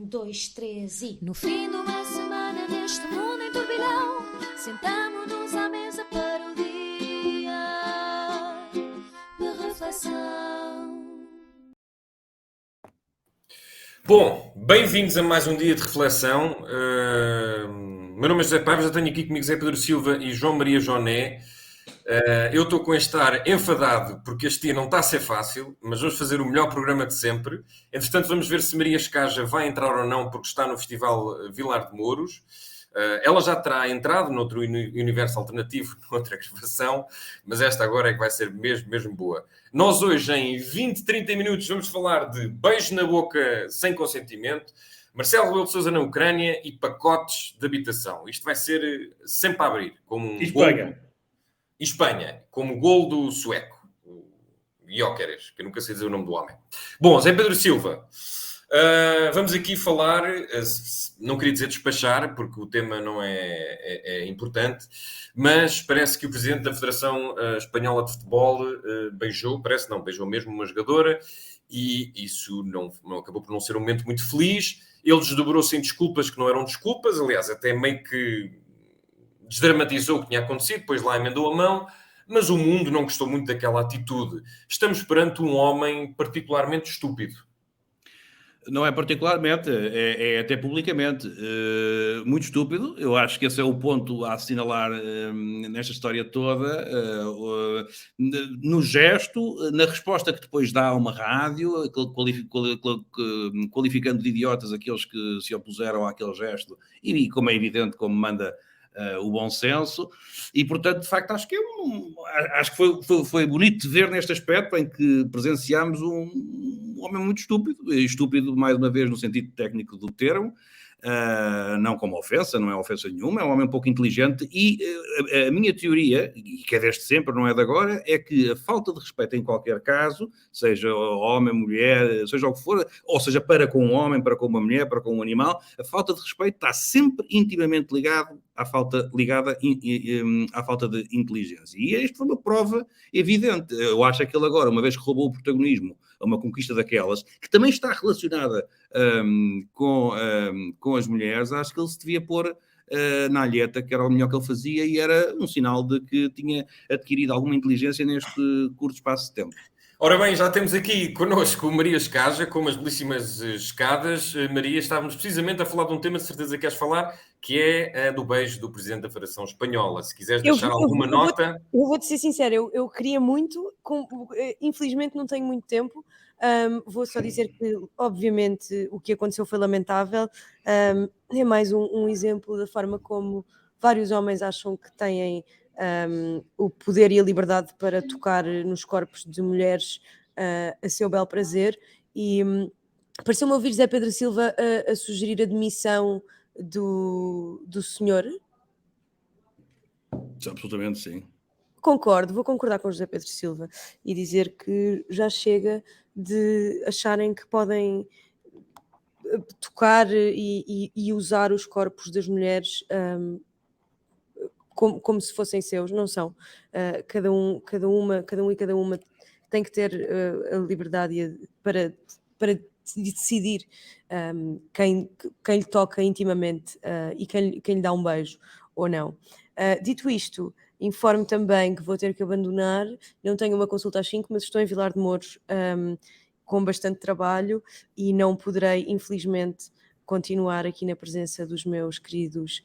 Dois, três e... No fim de uma semana neste mundo em turbilhão, sentamo-nos à mesa para o dia de reflexão. Bom, bem-vindos a mais um dia de reflexão. Meu nome é José Paiva, já tenho aqui comigo Zé Pedro Silva e João Maria Joné. Eu estou com este ar enfadado porque este dia não está a ser fácil, mas vamos fazer o melhor programa de sempre. Entretanto, vamos ver se Maria Escaja vai entrar ou não, porque está no Festival Vilar de Mouros. Ela já terá entrado noutro universo alternativo, noutra gravação, mas esta agora é que vai ser mesmo boa. Nós hoje, em 20, 30 minutos, vamos falar de beijo na boca sem consentimento, Marcelo Rebelo de Sousa na Ucrânia e pacotes de habitação. Isto vai ser sempre a abrir. Como um Espanha, como o gol do sueco, o Gyökeres, que eu nunca sei dizer o nome do homem. Bom, Zé Pedro Silva, vamos aqui falar, não queria dizer despachar, porque o tema não é importante, mas parece que o presidente da Federação Espanhola de Futebol beijou mesmo uma jogadora, e isso não acabou por não ser um momento muito feliz. Ele desdobrou-se em desculpas que não eram desculpas, aliás, até meio que desdramatizou o que tinha acontecido, depois lá emendou a mão, mas o mundo não gostou muito daquela atitude. Estamos perante um homem particularmente estúpido. Não é particularmente, é até publicamente muito estúpido. Eu acho que esse é o ponto a assinalar nesta história toda, no gesto, na resposta que depois dá a uma rádio, qualificando de idiotas aqueles que se opuseram àquele gesto, e como é evidente, como manda o bom senso, e portanto, de facto, acho que foi bonito de ver neste aspecto em que presenciámos um homem muito estúpido mais uma vez no sentido técnico do termo, não como ofensa, não é ofensa nenhuma, é um homem um pouco inteligente, e a minha teoria, e que é desde sempre, não é de agora, é que a falta de respeito em qualquer caso, seja homem, mulher, seja o que for, ou seja, para com um homem, para com uma mulher, para com um animal, a falta de respeito está sempre intimamente ligada à falta de inteligência. E isto foi uma prova evidente. Eu acho que ele agora, uma vez que roubou o protagonismo a uma conquista daquelas, que também está relacionada com as mulheres, acho que ele se devia pôr na alheta, que era o melhor que ele fazia, e era um sinal de que tinha adquirido alguma inteligência neste curto espaço de tempo. Ora bem, já temos aqui connosco Maria Escaja, com umas belíssimas escadas. Maria, estávamos precisamente a falar de um tema, de certeza que queres falar, que é do beijo do Presidente da Federação Espanhola. Se quiseres deixar alguma nota... Eu vou-te ser sincera, eu queria muito, infelizmente não tenho muito tempo, vou só dizer que, obviamente, o que aconteceu foi lamentável, é mais um exemplo da forma como vários homens acham que têm o poder e a liberdade para tocar nos corpos de mulheres a seu bel prazer, e pareceu-me ouvir Zé Pedro Silva a sugerir a demissão do senhor. Absolutamente, sim. Vou concordar com José Pedro Silva e dizer que já chega de acharem que podem tocar e usar os corpos das mulheres como se fossem seus. Não são. Cada um e cada uma tem que ter a liberdade para decidir quem lhe toca intimamente e quem lhe dá um beijo ou não. Dito isto, informo também que vou ter que abandonar, não tenho uma consulta às 5, mas estou em Vilar de Mouros com bastante trabalho e não poderei, infelizmente, continuar aqui na presença dos meus queridos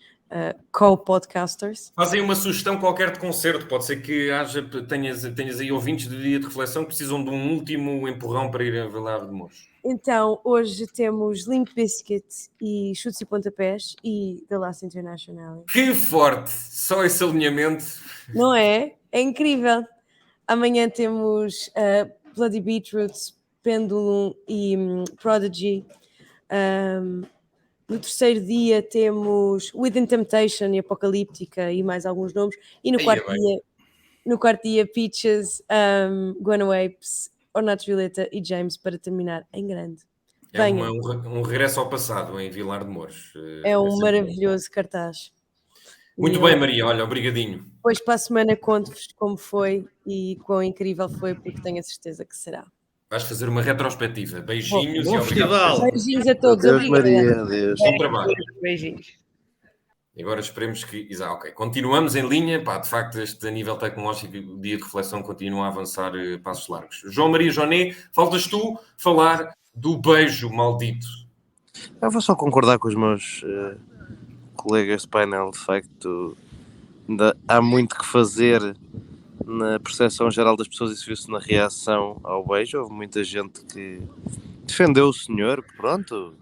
co-podcasters. Fazem uma sugestão qualquer de concerto, pode ser que tenhas aí ouvintes do dia de reflexão que precisam de um último empurrão para ir a Vilar de Mouros. Então, hoje temos Limp Bizkit e Chutes e Pontapés e The Last International. Que forte! Só esse alinhamento. Não é? É incrível. Amanhã temos Bloody Beetroots, Pendulum e Prodigy. No terceiro dia temos Within Temptation e Apocalíptica e mais alguns nomes. E no quarto dia Peaches, Guano Apes, Ornato Violeta e James, para terminar em grande. É um regresso ao passado em Vilar de Mouros. É um maravilhoso cartaz. Muito bem, Maria, olha, obrigadinho. Depois para a semana conto-vos como foi e quão incrível foi, porque tenho a certeza que será. Vais fazer uma retrospectiva. Beijinhos Bom e obrigado. festival. Beijinhos a todos. Deus Obrigada. Maria, Deus. Bom trabalho. Beijinhos. E agora esperemos que... Ok, continuamos em linha. Pá, de facto, a nível tecnológico, o dia de reflexão continua a avançar passos largos. João Maria Joné, faltas tu falar do beijo maldito. Eu vou só concordar com os meus colegas de painel. De facto, ainda há muito que fazer na percepção geral das pessoas. Isso viu-se na reação ao beijo. Houve muita gente que defendeu o senhor, pronto,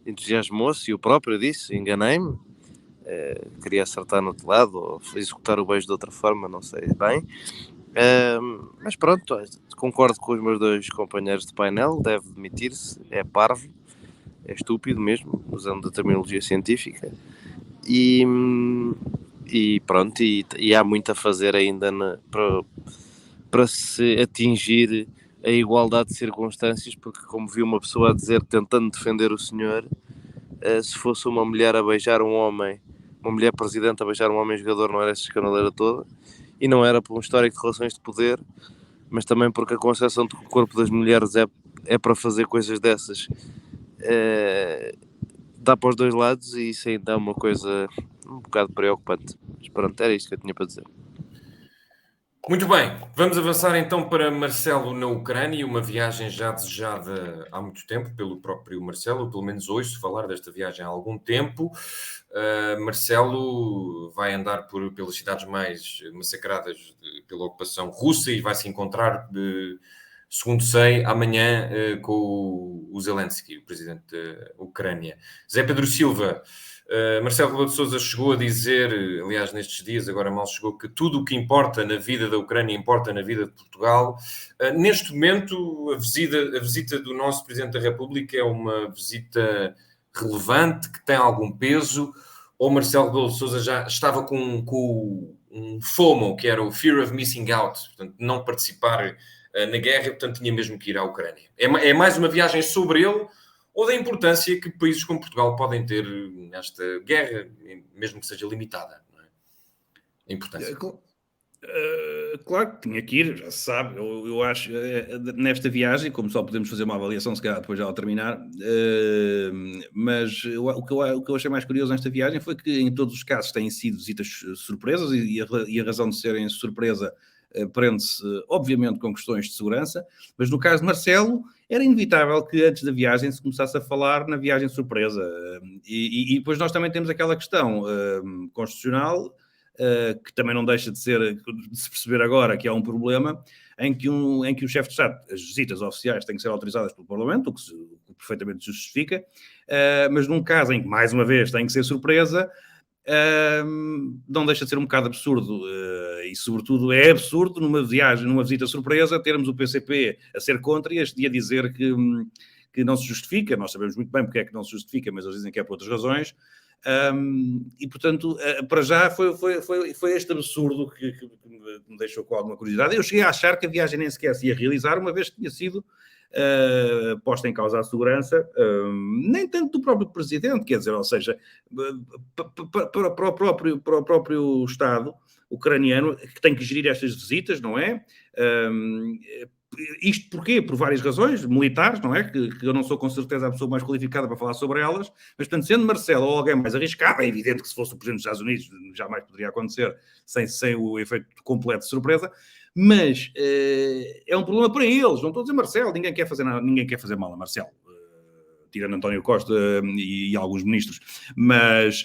entusiasmou-se, e o próprio disse: enganei-me, queria acertar no outro lado ou executar o beijo de outra forma, não sei bem. Mas pronto, concordo com os meus dois companheiros de painel, deve demitir-se, é parvo, é estúpido mesmo, usando a terminologia científica, e pronto, e há muito a fazer ainda para se atingir a igualdade de circunstâncias, porque, como vi uma pessoa a dizer, tentando defender o senhor, se fosse uma mulher a beijar um homem, uma mulher presidente a beijar um homem jogador, não era essa escandaleira toda, e não era por um histórico de relações de poder, mas também porque a concepção de que o corpo das mulheres é para fazer coisas dessas, dá para os dois lados, e isso ainda é uma coisa um bocado preocupante. Mas pronto, era isto que eu tinha para dizer. Muito bem, vamos avançar então para Marcelo na Ucrânia, uma viagem já desejada há muito tempo pelo próprio Marcelo, pelo menos ouço falar desta viagem há algum tempo. Marcelo vai andar pelas cidades mais massacradas pela ocupação russa e vai se encontrar, segundo sei, amanhã com o Zelensky, o presidente da Ucrânia. Zé Pedro Silva, Marcelo Rebelo de Sousa chegou a dizer, aliás nestes dias, agora mal chegou, que tudo o que importa na vida da Ucrânia importa na vida de Portugal. Neste momento, a visita do nosso Presidente da República é uma visita relevante, que tem algum peso, ou Marcelo Rebelo de Sousa já estava com um FOMO, que era o Fear of Missing Out, portanto, não participar na guerra, portanto tinha mesmo que ir à Ucrânia. É mais uma viagem sobre ele, ou da importância que países como Portugal podem ter nesta guerra, mesmo que seja limitada, não é? A importância. Claro que tinha que ir, já se sabe. Eu acho, nesta viagem, como só podemos fazer uma avaliação, se calhar depois já ao terminar, mas o que eu achei mais curioso nesta viagem foi que em todos os casos têm sido visitas surpresas, e a razão de serem surpresa prende-se, obviamente, com questões de segurança, mas no caso de Marcelo, era inevitável que antes da viagem se começasse a falar na viagem surpresa. E depois nós também temos aquela questão constitucional, que também não deixa de se perceber agora que há um problema, em que o chefe de Estado, as visitas oficiais têm que ser autorizadas pelo Parlamento, o que perfeitamente justifica, mas num caso em que, mais uma vez, tem que ser surpresa, não deixa de ser um bocado absurdo, e sobretudo é absurdo numa visita surpresa, termos o PCP a ser contra e a dizer que não se justifica. Nós sabemos muito bem porque é que não se justifica, mas eles dizem que é por outras razões, e portanto, para já foi este absurdo que me deixou com alguma curiosidade. Eu cheguei a achar que a viagem nem sequer se ia realizar, uma vez que tinha sido posta em causa a segurança, nem tanto do próprio presidente, quer dizer, ou seja, para o próprio Estado ucraniano, que tem que gerir estas visitas, não é? Isto porquê? Por várias razões militares, não é? Que eu não sou com certeza a pessoa mais qualificada para falar sobre elas, mas portanto, sendo Marcelo ou alguém mais arriscado, é evidente que se fosse o Presidente dos Estados Unidos jamais poderia acontecer sem o efeito completo de surpresa, mas é um problema para eles. Não estou a dizer Marcelo, ninguém quer fazer mal a Marcelo, tirando António Costa e alguns ministros, mas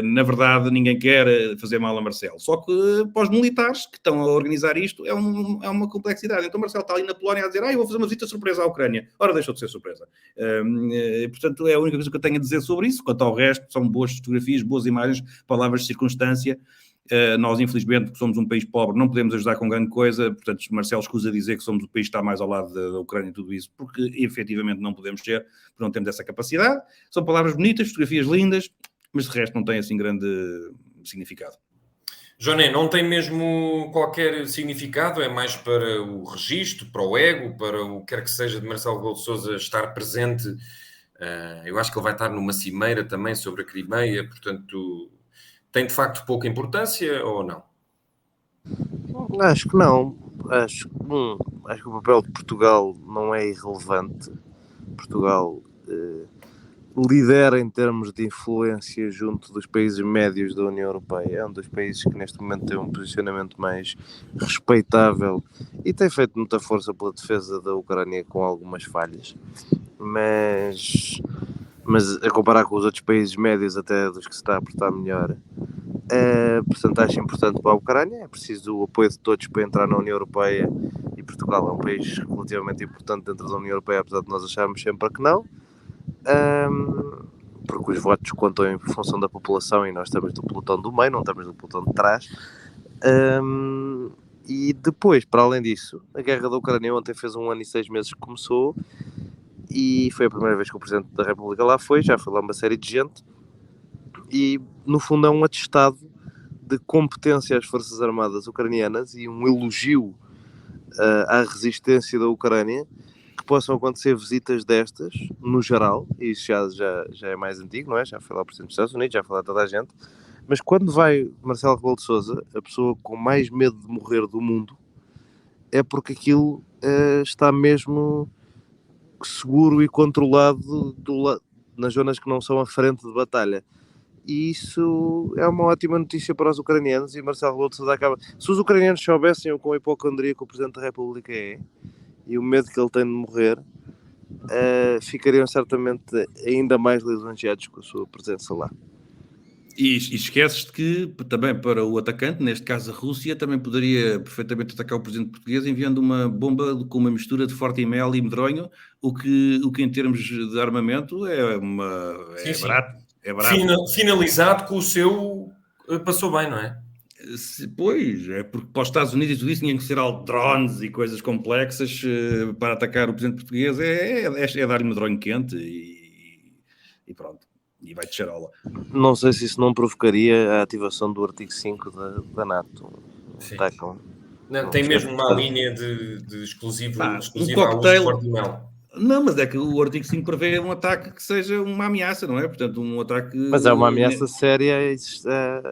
na verdade ninguém quer fazer mal a Marcelo. Só que para os militares que estão a organizar isto é uma complexidade. Então Marcelo está ali na Polónia a dizer: eu vou fazer uma visita surpresa à Ucrânia. Ora, deixou de ser surpresa. Portanto, é a única coisa que eu tenho a dizer sobre isso. Quanto ao resto, são boas fotografias, boas imagens, palavras de circunstância. Nós, infelizmente, porque somos um país pobre, não podemos ajudar com grande coisa. Portanto, Marcelo escusa dizer que somos o país que está mais ao lado da Ucrânia e tudo isso, porque efetivamente não podemos ser, porque não temos essa capacidade. São palavras bonitas, fotografias lindas, mas de resto não tem assim grande significado. Joné, não tem mesmo qualquer significado, é mais para o registro, para o ego, para o que quer que seja de Marcelo Rebelo de Sousa estar presente. Eu acho que ele vai estar numa cimeira também sobre a Crimeia, portanto, tem de facto pouca importância ou não? Acho que não. acho que o papel de Portugal não é irrelevante. Portugal lidera em termos de influência junto dos países médios da União Europeia. É um dos países que neste momento tem um posicionamento mais respeitável e tem feito muita força pela defesa da Ucrânia com algumas falhas. Mas a comparar com os outros países médios, até dos que se está a portar melhor, a porcentagem importante para a Ucrânia. É preciso o apoio de todos para entrar na União Europeia, e Portugal é um país relativamente importante dentro da União Europeia, apesar de nós acharmos sempre que não, porque os votos contam em função da população e nós estamos do pelotão do meio, não estamos do pelotão de trás. E depois, para além disso, a guerra da Ucrânia ontem fez 1 ano e 6 meses que começou, e foi a primeira vez que o Presidente da República lá foi, já foi lá uma série de gente, e no fundo é um atestado de competência às Forças Armadas ucranianas e um elogio à resistência da Ucrânia, que possam acontecer visitas destas, no geral, e isso já é mais antigo, não é? Já foi lá o Presidente dos Estados Unidos, já foi lá toda a gente, mas quando vai Marcelo Rebelo de Sousa, a pessoa com mais medo de morrer do mundo, é porque aquilo está mesmo seguro e controlado nas zonas que não são a frente de batalha. E isso é uma ótima notícia para os ucranianos, e Marcelo Rebelo de Sousa acaba... Se os ucranianos soubessem o com a hipocondria que o Presidente da República é, e o medo que ele tem de morrer, ficariam certamente ainda mais lisonjeados com a sua presença lá. E esqueces que também para o atacante, neste caso a Rússia, também poderia perfeitamente atacar o presidente português enviando uma bomba com uma mistura de Fortimel e medronho, o que em termos de armamento é barato. É barato. Finalizado com o seu passou bem, não é? Pois, é porque para os Estados Unidos e tudo isso tinham que ser drones e coisas complexas para atacar o presidente português, é dar-lhe medronho quente e pronto. E vai de charola. Não sei se isso não provocaria a ativação do artigo 5 da NATO. Não, tem mesmo uma linha de exclusiva um ao uso de cocktail. Fortimel. Não, mas é que o artigo 5 prevê um ataque que seja uma ameaça, não é? Portanto, um ataque... Mas é uma ameaça séria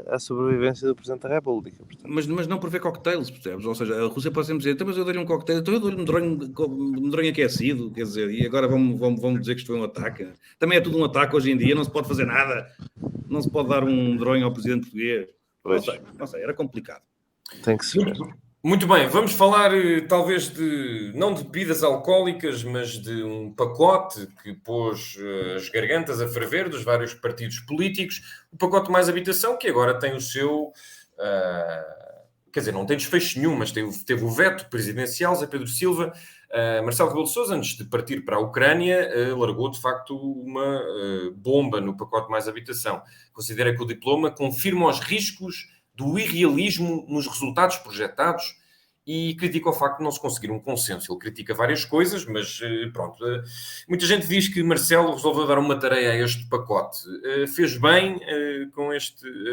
à sobrevivência do Presidente da República. Mas não prevê cocktails, percebes? Ou seja, a Rússia pode sempre dizer, então, mas eu dei-lhe um cocktail, então eu dou-lhe medronho aquecido, quer dizer, e agora vamos dizer que isto foi um ataque. Também é tudo um ataque hoje em dia, não se pode fazer nada. Não se pode dar um medronho ao Presidente português. Não sei, era complicado. Tem que ser. Muito bem, vamos falar talvez não de bebidas alcoólicas, mas de um pacote que pôs as gargantas a ferver dos vários partidos políticos, o pacote Mais Habitação, que agora tem o seu, quer dizer, não tem desfecho nenhum, mas teve o veto presidencial. Zé Pedro Silva, Marcelo Rebelo de Sousa, antes de partir para a Ucrânia, largou de facto uma bomba no pacote Mais Habitação. Considera que o diploma confirma os riscos do irrealismo nos resultados projetados e critica o facto de não se conseguir um consenso. Ele critica várias coisas, mas pronto. Muita gente diz que Marcelo resolveu dar uma tarefa a este pacote. Fez bem com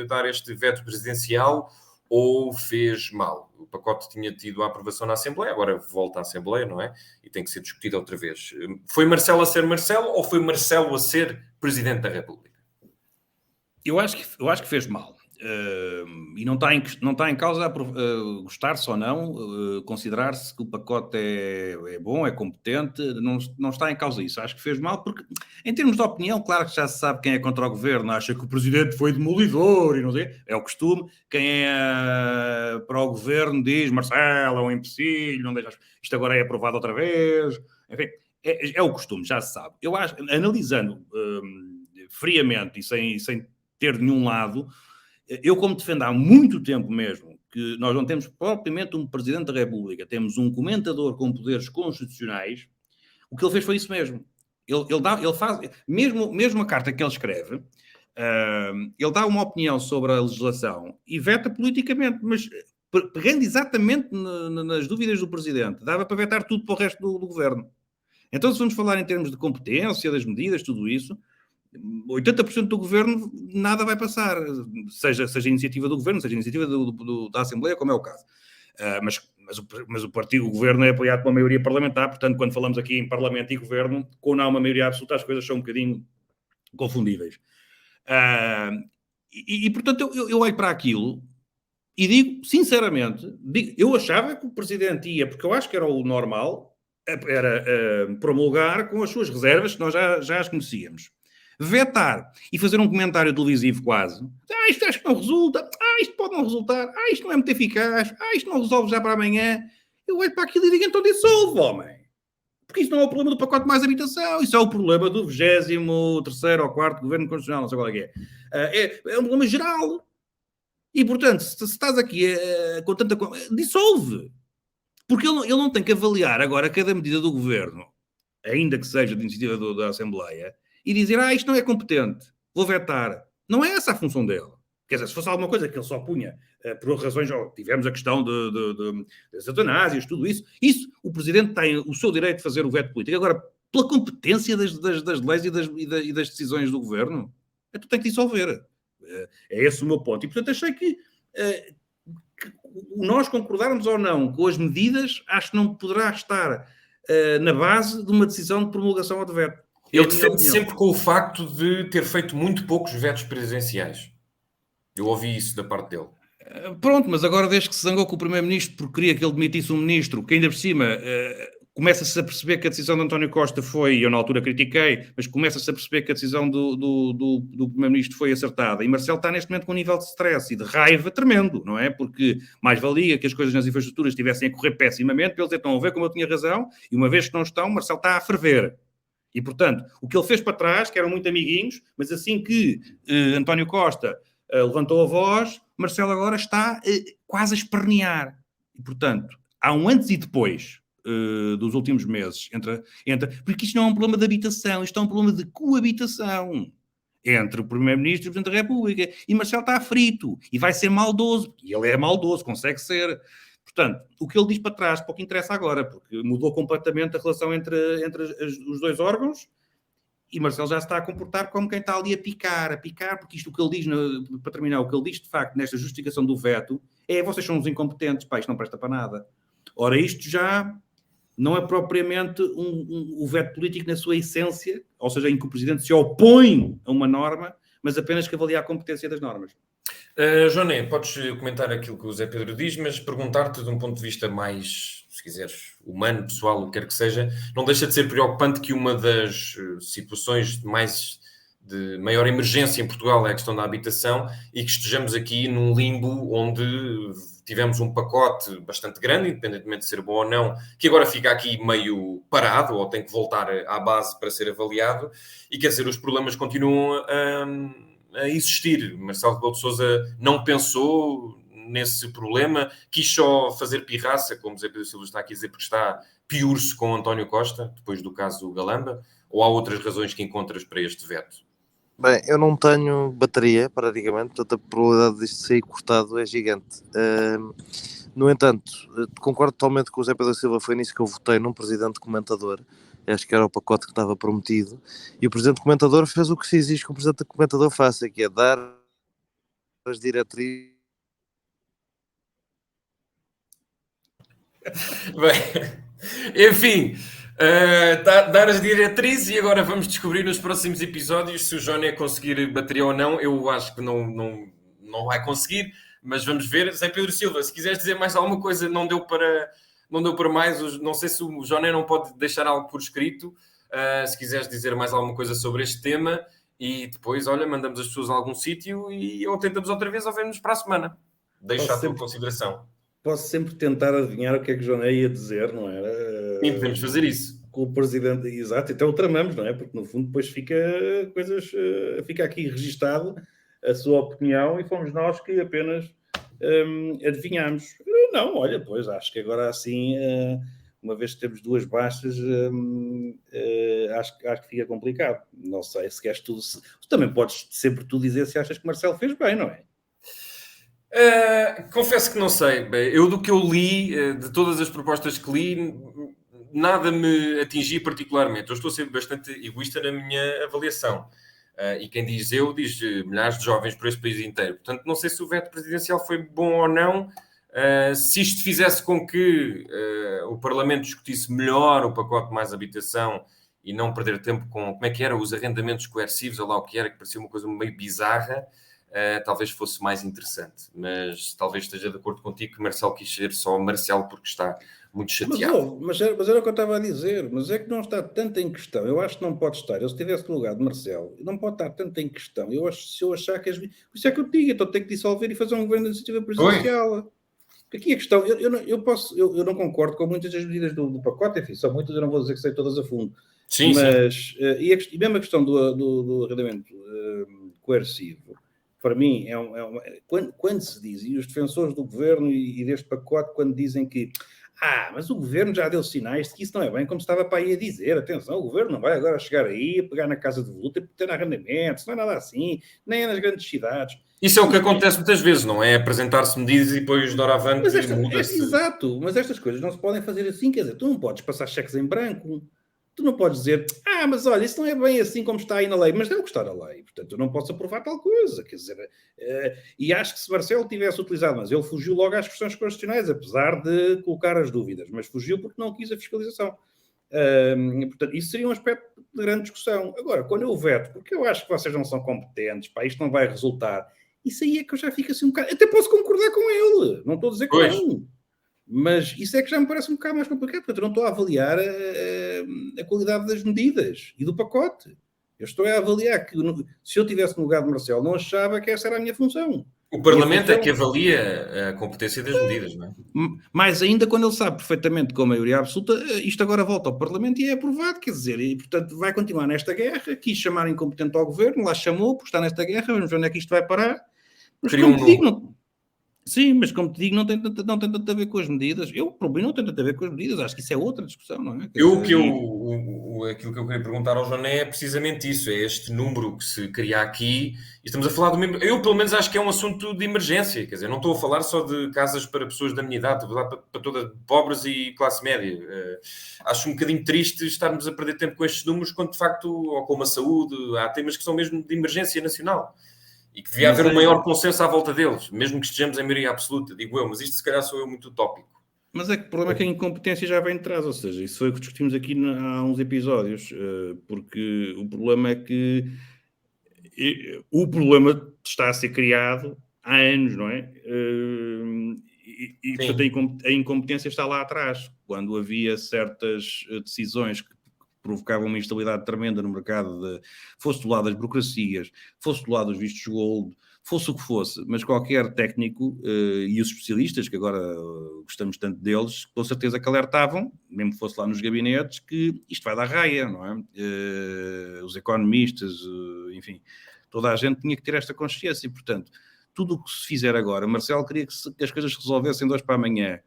dar este veto presidencial ou fez mal? O pacote tinha tido a aprovação na Assembleia, agora volta à Assembleia, não é? E tem que ser discutido outra vez. Foi Marcelo a ser Marcelo ou foi Marcelo a ser Presidente da República? Eu acho que fez mal. E não está em causa gostar-se ou não, considerar-se que o pacote é bom, é competente, não está em causa isso. Acho que fez mal porque, em termos de opinião, claro que já se sabe quem é contra o governo, acha que o presidente foi demolidor e não sei, é o costume. Quem é para o governo diz Marcelo é um empecilho, não deixa, isto agora é aprovado outra vez, enfim, é o costume, já se sabe. Eu acho, analisando friamente e sem ter de nenhum lado, eu, como defendo há muito tempo mesmo que nós não temos propriamente um Presidente da República, temos um comentador com poderes constitucionais, o que ele fez foi isso mesmo. Ele faz, mesmo a carta que ele escreve, ele dá uma opinião sobre a legislação e veta politicamente, mas pegando exatamente nas dúvidas do Presidente, dava para vetar tudo para o resto do governo. Então, se vamos falar em termos de competência, das medidas, tudo isso, 80% do governo nada vai passar, seja a iniciativa do governo, seja a iniciativa da Assembleia, como é o caso. Mas o governo é apoiado por uma maioria parlamentar, portanto, quando falamos aqui em Parlamento e Governo, com não uma maioria absoluta, as coisas são um bocadinho confundíveis. Portanto, eu olho para aquilo E digo, sinceramente, eu achava que o Presidente ia, porque eu acho que era o normal, era promulgar com as suas reservas, que nós já as conhecíamos. Vetar e fazer um comentário televisivo quase. Isto acho que não resulta. Isto pode não resultar. Isto não é muito eficaz. Isto não resolve já para amanhã. Eu olho para aquilo e digo, então dissolve, homem. Porque isso não é o problema do pacote mais habitação. Isso é o problema do 23º ou 4º Governo Constitucional, não sei qual é. É um problema geral. E, portanto, se estás aqui com tanta coisa, dissolve. Porque ele não tem que avaliar agora cada medida do Governo, ainda que seja de iniciativa da Assembleia, e dizer, isto não é competente, vou vetar. Não é essa a função dele. Quer dizer, se fosse alguma coisa que ele só punha por razões... Tivemos a questão das eutanásias, tudo isso. Isso, o Presidente tem o seu direito de fazer o veto político. Agora, pela competência das leis e das decisões do Governo, tu tem que dissolver. É esse o meu ponto. E, portanto, achei que nós concordarmos ou não com as medidas, acho que não poderá estar na base de uma decisão de promulgação ou de veto. Ele defende sempre com o facto de ter feito muito poucos vetos presidenciais. Eu ouvi isso da parte dele. Pronto, mas agora desde que se zangou com o Primeiro-Ministro porque queria que ele demitisse um Ministro, que ainda por cima começa-se a perceber que a decisão de António Costa foi, eu na altura critiquei, mas começa-se a perceber que a decisão do Primeiro-Ministro foi acertada. E Marcelo está neste momento com um nível de stress e de raiva tremendo, não é? Porque mais valia que as coisas nas infraestruturas estivessem a correr pessimamente, para eles estão a ver como eu tinha razão, e uma vez que não estão, Marcelo está a ferver. E, portanto, o que ele fez para trás, que eram muito amiguinhos, mas assim que António Costa levantou a voz, Marcelo agora está quase a espernear. E, portanto, há um antes e depois dos últimos meses, porque isto não é um problema de habitação, isto é um problema de coabitação entre o Primeiro-Ministro e o Presidente da República. E Marcelo está frito e vai ser maldoso, e ele é maldoso, consegue ser. Portanto, o que ele diz para trás pouco interessa agora, porque mudou completamente a relação entre os dois órgãos e Marcelo já se está a comportar como quem está ali a picar, porque isto o que ele diz, para terminar, o que ele diz de facto nesta justificação do veto é vocês são os incompetentes, isto não presta para nada. Ora, isto já não é propriamente o veto político na sua essência, ou seja, em que o Presidente se opõe a uma norma, mas apenas que avalia a competência das normas. Joné, podes comentar aquilo que o Zé Pedro diz, mas perguntar-te de um ponto de vista mais, se quiseres, humano, pessoal, o que quer que seja, não deixa de ser preocupante que uma das situações de maior emergência em Portugal é a questão da habitação e que estejamos aqui num limbo onde tivemos um pacote bastante grande, independentemente de ser bom ou não, que agora fica aqui meio parado ou tem que voltar à base para ser avaliado e, quer dizer, os problemas continuam a existir. Marcelo Rebelo de Sousa não pensou nesse problema, quis só fazer pirraça, como Zé Pedro Silva está aqui a dizer, porque está pior-se com António Costa, depois do caso Galamba, ou há outras razões que encontras para este veto? Bem, eu não tenho bateria, praticamente, portanto a probabilidade disto sair cortado é gigante. No entanto, concordo totalmente com o Zé Pedro Silva, foi nisso que eu votei num presidente comentador, acho que era o pacote que estava prometido, e o presidente comentador fez o que se exige que o presidente comentador faça, que é dar as diretrizes. Bem, enfim, dar as diretrizes e agora vamos descobrir nos próximos episódios se o Joné conseguir bateria ou não. Eu acho que não vai conseguir, mas vamos ver. Zé Pedro Silva, se quiseres dizer mais alguma coisa, não deu para mais. Não sei se o Joné não pode deixar algo por escrito. Se quiseres dizer mais alguma coisa sobre este tema e depois, olha, mandamos as pessoas a algum sítio ou tentamos outra vez ou vemos para a semana. Deixa a tua consideração. Posso sempre tentar adivinhar o que é que o Joné ia dizer, não é? Sim, podemos fazer isso. Com o Presidente, exato, então o tramamos, não é? Porque no fundo depois fica aqui registado a sua opinião e fomos nós que apenas adivinhamos. Não, olha, pois acho que agora assim, uma vez que temos duas baixas, acho que fica complicado. Não sei se queres tu. Também podes sempre tu dizer se achas que Marcelo fez bem, não é? Confesso que não sei. Eu do que eu li, de todas as propostas que li, nada me atingia particularmente. Eu estou a ser bastante egoísta na minha avaliação. E quem diz diz milhares de jovens por este país inteiro. Portanto, não sei se o veto presidencial foi bom ou não. Se isto fizesse com que o Parlamento discutisse melhor o pacote mais habitação e não perder tempo com, como é que era, os arrendamentos coercivos, ou lá o que era, que parecia uma coisa meio bizarra, talvez fosse mais interessante. Mas talvez esteja de acordo contigo que Marcelo quis ser só Marcelo porque está muito chateado. Mas era o que eu estava a dizer, mas é que não está tanto em questão. Eu acho que não pode estar. Eu, se estivesse no lugar de Marcelo, não pode estar tanto em questão. Eu acho, se eu achar que... Por isso é que eu digo, então tenho que dissolver e fazer um governo de iniciativa presidencial. Aqui a questão, eu não concordo com muitas das medidas do pacote, enfim, são muitas, eu não vou dizer que sei todas a fundo. Sim, mas, e mesmo a questão do arrendamento coercivo, para mim, quando se diz, e os defensores do governo e deste pacote, quando dizem que mas o governo já deu sinais de que isso não é bem como estava para aí a dizer, atenção, o governo não vai agora chegar aí, pegar na casa de voluta e ter arrendamento, não é nada assim, nem é nas grandes cidades. Isso é o que acontece muitas vezes, não é? Apresentar-se medidas e depois doravante muda-se. Exato, mas estas coisas não se podem fazer assim, quer dizer, tu não podes passar cheques em branco, tu não podes dizer, mas olha, isso não é bem assim como está aí na lei, mas deve gostar da lei, portanto eu não posso aprovar tal coisa, quer dizer, e acho que se Marcelo tivesse utilizado, mas ele fugiu logo às questões constitucionais, apesar de colocar as dúvidas, mas fugiu porque não quis a fiscalização. Portanto, isso seria um aspecto de grande discussão. Agora, quando eu veto, porque eu acho que vocês não são competentes, isto não vai resultar, isso aí é que eu já fico assim um bocado, até posso concordar com ele, não estou a dizer que não. Mas isso é que já me parece um bocado mais complicado, porque eu não estou a avaliar a qualidade das medidas e do pacote. Eu estou a avaliar que, se eu estivesse no lugar de Marcelo, não achava que essa era a minha função. O Parlamento é que avalia a competência das medidas, não é? Mais ainda quando ele sabe perfeitamente, com a maioria absoluta, isto agora volta ao Parlamento e é aprovado, quer dizer, e portanto vai continuar nesta guerra, quis chamar incompetente ao governo, lá chamou, porque está nesta guerra, vamos ver onde é que isto vai parar. Mas como te digo, sim, mas como te digo, não tem tanto a ver com as medidas. Eu, por mim, não tem tanto a ver com as medidas. Acho que isso é outra discussão, não é? Aquilo que eu queria perguntar ao Joné é precisamente isso. É este número que se cria aqui. E estamos a falar do mesmo... Eu, pelo menos, acho que é um assunto de emergência. Quer dizer, não estou a falar só de casas para pessoas da minha idade. Estou a falar para todas pobres e classe média. Acho um bocadinho triste estarmos a perder tempo com estes números quando, de facto, ou com a saúde, há temas que são mesmo de emergência nacional. E que devia haver um maior consenso à volta deles, mesmo que estejamos em maioria absoluta, digo eu, mas isto se calhar sou eu muito utópico. Mas é que o problema é que a incompetência já vem de trás, ou seja, isso foi o que discutimos aqui há uns episódios, porque o problema é que o problema está a ser criado há anos, não é? E portanto, a incompetência está lá atrás, quando havia certas decisões que provocavam uma instabilidade tremenda no mercado, fosse do lado das burocracias, fosse do lado dos vistos gold, fosse o que fosse, mas qualquer técnico e os especialistas, que agora gostamos tanto deles, com certeza que alertavam, mesmo que fosse lá nos gabinetes, que isto vai dar raia, não é? Os economistas, enfim, toda a gente tinha que ter esta consciência e, portanto, tudo o que se fizer agora, Marcelo queria que as coisas se resolvessem de hoje para amanhã.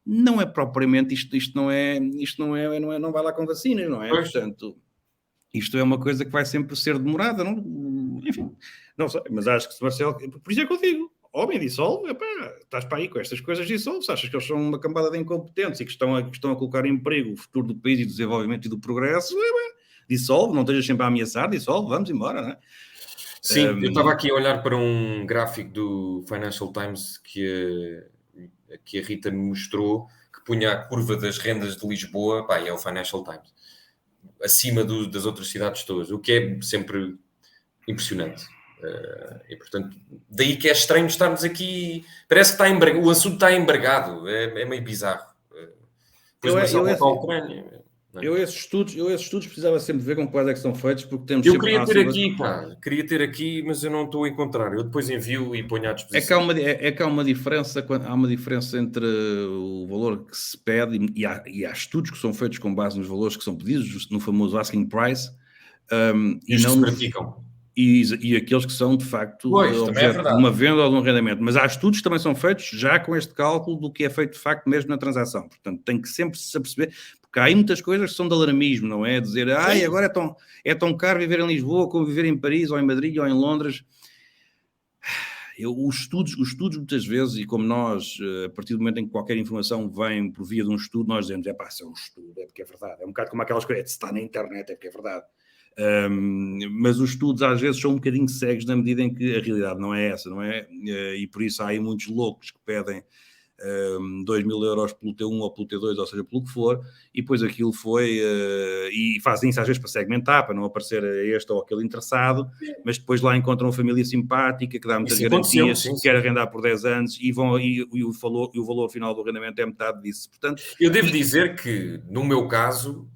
Não é propriamente, isto não vai lá com vacinas, não é? Pois. Portanto, isto é uma coisa que vai sempre ser demorada, não? Enfim, não sei, mas acho que se Marcelo, por isso é que eu digo, homem, dissolve, estás para aí com estas coisas, dissolve, se achas que eles são uma cambada de incompetentes e que estão a colocar em perigo o futuro do país e do desenvolvimento e do progresso, dissolve, não estejas sempre a ameaçar, dissolve, vamos embora, não é? Sim, eu estava aqui a olhar para um gráfico do Financial Times que a Rita me mostrou, que punha a curva das rendas de Lisboa, é o Financial Times, acima das outras cidades todas, o que é sempre impressionante. E, portanto, daí que é estranho estarmos aqui, parece que o assunto está embargado, é meio bizarro. Depois Marcelo para a Ucrânia... Eu esses estudos precisava sempre ver com quais é que são feitos, porque temos eu sempre... queria ter aqui, mas eu não estou a encontrar. Eu depois envio e ponho à disposição. É que há uma diferença entre o valor que se pede e há estudos que são feitos com base nos valores que são pedidos, no famoso asking price, e não se praticam. E aqueles que são, de facto, objeto de uma venda ou de um arrendamento. Mas há estudos que também são feitos já com este cálculo do que é feito, de facto, mesmo na transação. Portanto, tem que sempre se perceber... Porque há aí muitas coisas que são de alarmismo, não é? Dizer, agora é tão caro viver em Lisboa como viver em Paris, ou em Madrid, ou em Londres. Os estudos muitas vezes, e como nós, a partir do momento em que qualquer informação vem por via de um estudo, nós dizemos, se é um estudo, é porque é verdade. É um bocado como aquelas coisas, se está na internet, é porque é verdade. Mas os estudos às vezes são um bocadinho cegos na medida em que a realidade não é essa, não é? E por isso há aí muitos loucos que pedem 2.000 euros pelo T1 ou pelo T2, ou seja, pelo que for, e depois aquilo foi, e fazem isso às vezes para segmentar, para não aparecer este ou aquele interessado, mas depois lá encontram uma família simpática, que dá muitas Isso aconteceu, garantias, sim, sim. quer arrendar por 10 anos, e o valor final do arrendamento é metade disso. Portanto, Eu devo dizer que, no meu caso,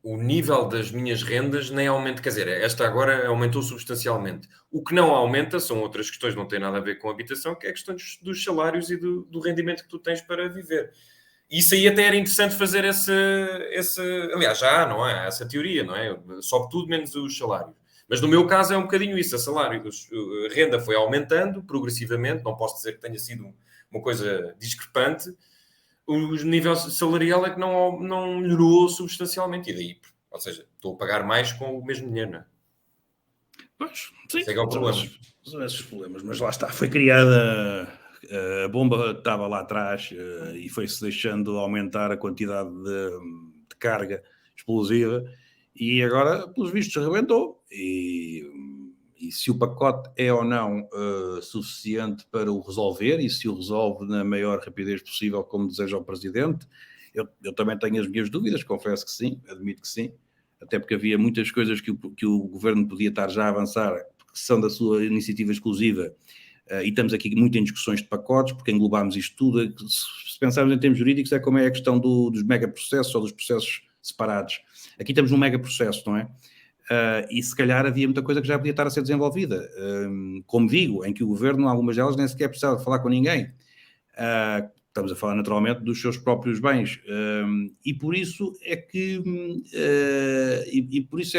o nível das minhas rendas nem aumenta, quer dizer, esta agora aumentou substancialmente. O que não aumenta são outras questões, não tem nada a ver com a habitação, que é a questão dos salários e do rendimento que tu tens para viver. Isso aí até era interessante fazer esse aliás, já não é essa teoria, não é? Sobe tudo menos os salários. Mas no meu caso é um bocadinho isso, a renda foi aumentando progressivamente, não posso dizer que tenha sido uma coisa discrepante. O nível salarial é que não melhorou substancialmente. E daí, ou seja, estou a pagar mais com o mesmo dinheiro, não é? pois, sim, Esse é que é o problema. são esses os problemas, mas lá está, foi criada, a bomba estava lá atrás e foi-se deixando aumentar a quantidade de carga explosiva e agora, pelos vistos, arrebentou. E se o pacote é ou não suficiente para o resolver, e se o resolve na maior rapidez possível, como deseja o Presidente, eu também tenho as minhas dúvidas, confesso que sim, admito que sim, até porque havia muitas coisas que o Governo podia estar já a avançar, que são da sua iniciativa exclusiva, e estamos aqui muito em discussões de pacotes, porque englobámos isto tudo. Se pensarmos em termos jurídicos, é como é a questão dos megaprocessos ou dos processos separados. Aqui estamos num megaprocesso, não é? E se calhar havia muita coisa que já podia estar a ser desenvolvida. Como digo, em que o Governo, algumas delas, nem sequer precisava de falar com ninguém. Estamos a falar naturalmente dos seus próprios bens. E por isso é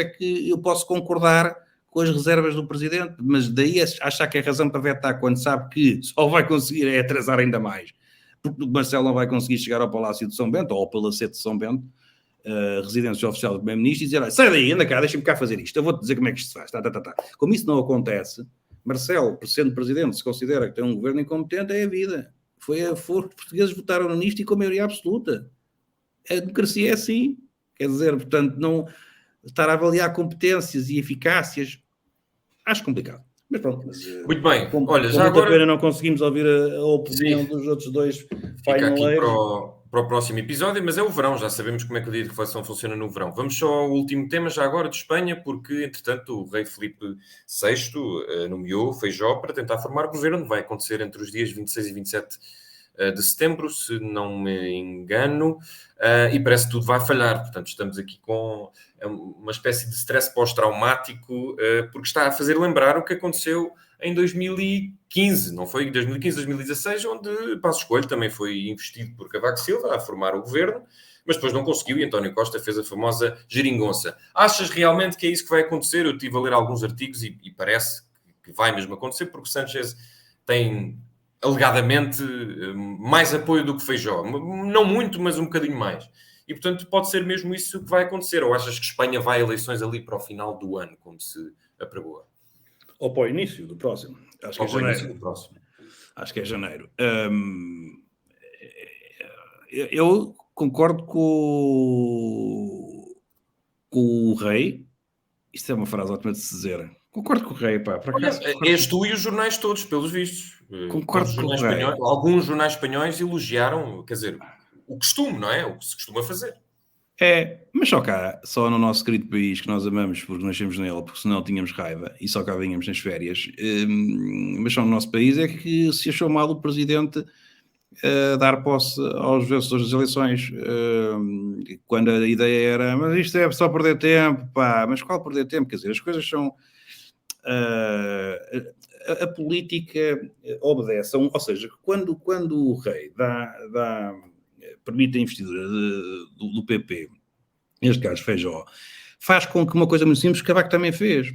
que eu posso concordar com as reservas do Presidente, mas daí achar que é razão para vetar quando sabe que só vai conseguir atrasar ainda mais. Porque o Marcelo não vai conseguir chegar ao Palácio de São Bento ou ao Palacete de São Bento, residência oficial do Primeiro-Ministro, e dizer: sai daí, anda cá, deixa-me cá fazer isto, eu vou-te dizer como é que isto se faz. Como isso não acontece, Marcelo, sendo Presidente, se considera que tem um governo incompetente, é a vida. Os portugueses votaram nisto e com a maioria absoluta. A democracia é assim. Quer dizer, portanto, não estar a avaliar competências e eficácias, acho complicado. Mas pronto. Muito bem. Olha, com já muita agora... pena não conseguimos ouvir a opinião Sim. dos outros dois Fica aqui paineleiros. para o próximo episódio, mas é o verão, já sabemos como é que o dia de reflexão funciona no verão. Vamos só ao último tema, já agora, de Espanha, porque, entretanto, o rei Filipe VI nomeou Feijóo para tentar formar governo. Vai acontecer entre os dias 26 e 27 de setembro, se não me engano, e parece que tudo vai falhar. Portanto, estamos aqui com uma espécie de stress pós-traumático, porque está a fazer lembrar o que aconteceu em 2015, não foi? Em 2015, 2016, onde Passos Coelho também foi investido por Cavaco Silva a formar o governo, mas depois não conseguiu e António Costa fez a famosa geringonça. Achas realmente que é isso que vai acontecer? Eu estive a ler alguns artigos e parece que vai mesmo acontecer, porque Sánchez tem alegadamente mais apoio do que Feijóo. Não muito, mas um bocadinho mais. E, portanto, pode ser mesmo isso que vai acontecer. Ou achas que Espanha vai a eleições ali para o final do ano, como se apregoa? Ou para o início do próximo. Acho que é janeiro. Acho que é janeiro. Eu concordo com o rei. Isto é uma frase ótima de se dizer. Concordo com o rei, pá. És tu e os jornais todos, pelos vistos. Concordo com o rei. Alguns jornais espanhóis elogiaram, quer dizer, o costume, não é? O que se costuma fazer. Mas só no nosso querido país que nós amamos, porque nascemos nele, porque senão tínhamos raiva e só cá vínhamos nas férias. Mas só no nosso país é que se achou mal o Presidente dar posse aos vencedores das eleições, quando a ideia era: mas isto é só perder tempo, pá. Mas qual perder tempo? Quer dizer, as coisas são... a política obedece, ou seja, quando o rei permite a investidura do PP, neste caso Feijóo, faz com que uma coisa muito simples que Cavaco também fez,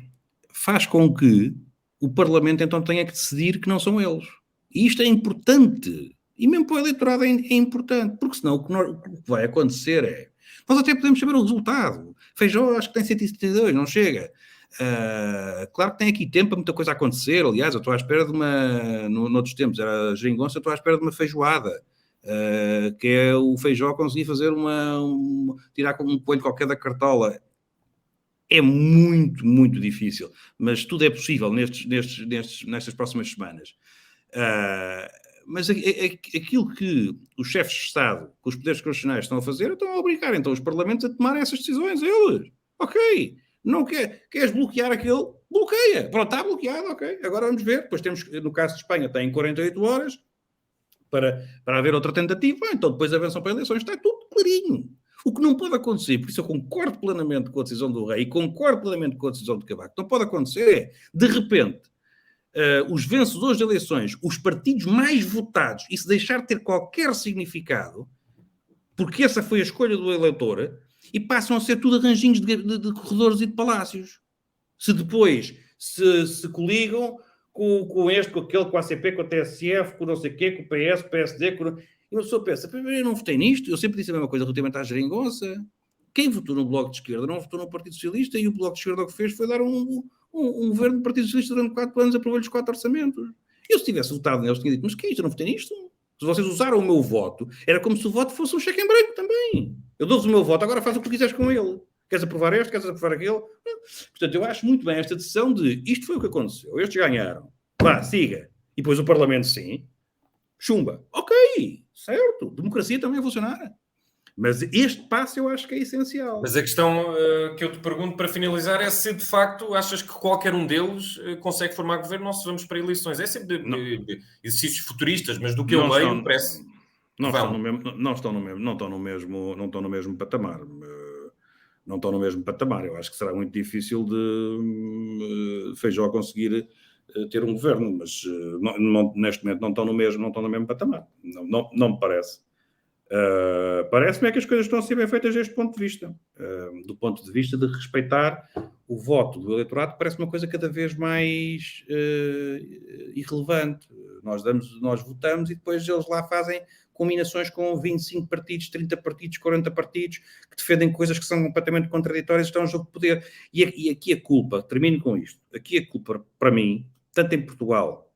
faz com que o Parlamento então tenha que decidir que não são eles. E isto é importante. E mesmo para o eleitorado é importante, porque senão o que vai acontecer é... Nós até podemos saber o resultado. Feijóo acho que tem 172, não chega. Claro que tem aqui tempo para muita coisa acontecer. Aliás, eu estou à espera de uma... Noutros tempos era geringonça, eu estou à espera de uma feijoada. Que é o Feijóo conseguir fazer tirar um coelho qualquer da cartola. É muito, muito difícil, mas tudo é possível nestas próximas semanas. Mas aquilo que os chefes de Estado, que os poderes constitucionais estão a fazer, estão a obrigar então os parlamentos a tomarem essas decisões, eles. Ok, não queres bloquear aquele? Bloqueia. Pronto, está bloqueado, ok. Agora vamos ver. Depois temos, no caso de Espanha, tem 48 horas para haver outra tentativa. Então depois avançam para eleições. Está tudo clarinho. O que não pode acontecer, por isso eu concordo plenamente com a decisão do Rei e concordo plenamente com a decisão de Cavaco, não pode acontecer é, de repente, os vencedores de eleições, os partidos mais votados, isso deixar de ter qualquer significado, porque essa foi a escolha do eleitor, e passam a ser tudo arranjinhos de corredores e de palácios. Se depois se coligam com este, com aquele, com a ACP, com a TSF, com não sei o quê, com o PS, com o PSD, e uma pessoa pensa, eu não votei nisto, eu sempre disse a mesma coisa relativamente à geringonça. Quem votou no Bloco de Esquerda não votou no Partido Socialista, e o Bloco de Esquerda o que fez foi dar um governo do Partido Socialista durante 4 anos, aprovou-lhe os 4 orçamentos. Eu, se tivesse votado neles, tinha dito, mas que é isto? Eu não votei nisto. Se vocês usaram o meu voto, era como se o voto fosse um cheque em branco também. Eu dou-vos o meu voto, agora faz o que tu quiseres com ele. Queres aprovar este, queres aprovar aquele? Portanto, eu acho muito bem esta decisão de isto foi o que aconteceu, estes ganharam. Vá, siga. E depois o Parlamento, sim. Chumba. Ok, certo. Democracia também a funcionar. Mas este passo eu acho que é essencial. Mas a questão que eu te pergunto para finalizar é se de facto achas que qualquer um deles consegue formar governo ou se vamos para eleições. É sempre de exercícios futuristas, mas do que eu leio parece. Não estão no mesmo patamar. Não estão no mesmo patamar. Eu acho que será muito difícil de Feijóo conseguir ter um governo, mas neste momento não estão no mesmo patamar. Não me parece. Parece-me é que as coisas estão a ser bem feitas deste ponto de vista. Do ponto de vista de respeitar o voto do eleitorado, parece uma coisa cada vez mais irrelevante. Nós votamos e depois eles lá fazem combinações com 25 partidos, 30 partidos, 40 partidos, que defendem coisas que são completamente contraditórias, estão em jogo de poder. E aqui a culpa, termino com isto, aqui a culpa, para mim, tanto em Portugal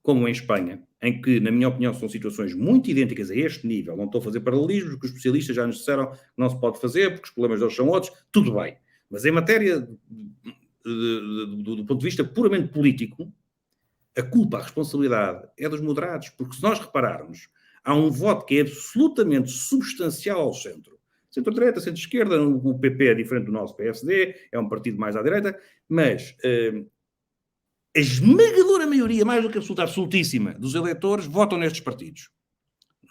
como em Espanha, em que, na minha opinião, são situações muito idênticas a este nível, não estou a fazer paralelismos, porque os especialistas já nos disseram que não se pode fazer, porque os problemas deles são outros, tudo bem. Mas em matéria do ponto de vista puramente político, a culpa, a responsabilidade é dos moderados, porque se nós repararmos, há um voto que é absolutamente substancial ao centro. Centro-direita, centro-esquerda, o PP é diferente do nosso PSD, é um partido mais à direita, mas a esmagadora maioria, mais do que absolutíssima, dos eleitores votam nestes partidos.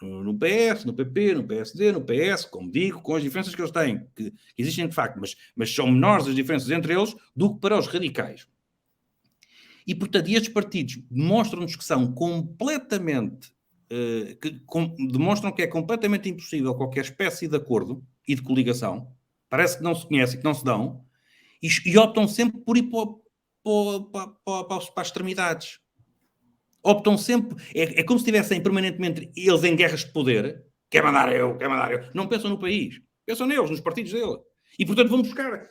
No PS, no PP, no PSD, no PS, como digo, com as diferenças que eles têm, que existem de facto, mas são menores as diferenças entre eles do que para os radicais. E, portanto, estes partidos demonstram-nos que são completamente demonstram que é completamente impossível qualquer espécie de acordo e de coligação, parece que não se conhecem, que não se dão, e optam sempre por ir para as extremidades. Optam sempre, é como se estivessem permanentemente eles em guerras de poder, quer mandar eu, não pensam no país, pensam neles, nos partidos dele. E, portanto, vão buscar